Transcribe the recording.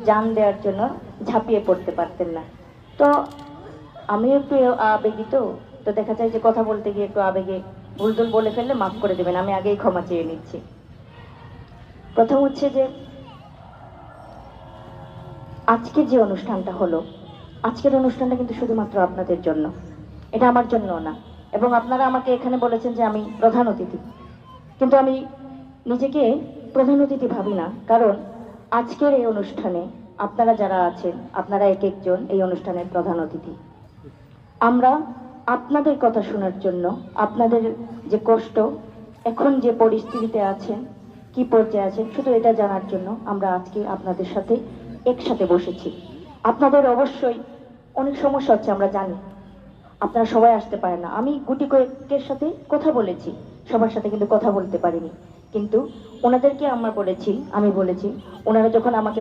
জান দেওয়ার জন্য ঝাঁপিয়ে পড়তে পারতেন না। তো আমি একটু আবেগী, তো দেখা যায় যে কথা বলতে গিয়ে একটু আবেগে ভুলটুল বলে ফেললে মাফ করে দেবেন, আমি আগেই ক্ষমা চেয়ে নিচ্ছি। প্রথম হচ্ছে যে আজকের যে অনুষ্ঠানটা হলো, আজকের অনুষ্ঠানটা কিন্তু শুধুমাত্র আপনাদের জন্য, এটা আমার জন্য না। এবং আপনারা আমাকে এখানে বলেছেন যে আমি প্রধান অতিথি, কিন্তু আমি নিজেকে প্রধান অতিথি ভাবি না। কারণ আজকের এই অনুষ্ঠানে আপনারা যারা আছেন, আপনারা এক একজন এই অনুষ্ঠানের প্রধান অতিথি। আমরা আপনাদের কথা শোনার জন্য, আপনাদের যে কষ্ট, এখন যে পরিস্থিতিতে আছেন, কি পর্যায়ে আছেন, শুধু এটা জানার জন্য আমরা আজকে আপনাদের সাথে একসাথে বসেছি। আপনাদের অবশ্যই অনেক সমস্যা হচ্ছে, আমরা জানি। আপনারা সবাই আসতে পারেন না, আমি গুটি কয়েকের সাথে কথা বলেছি, সবার সাথে কিন্তু কথা বলতে পারিনি। কিন্তু ওনাদেরকে আমি বলেছি, ওনারা যখন আমাকে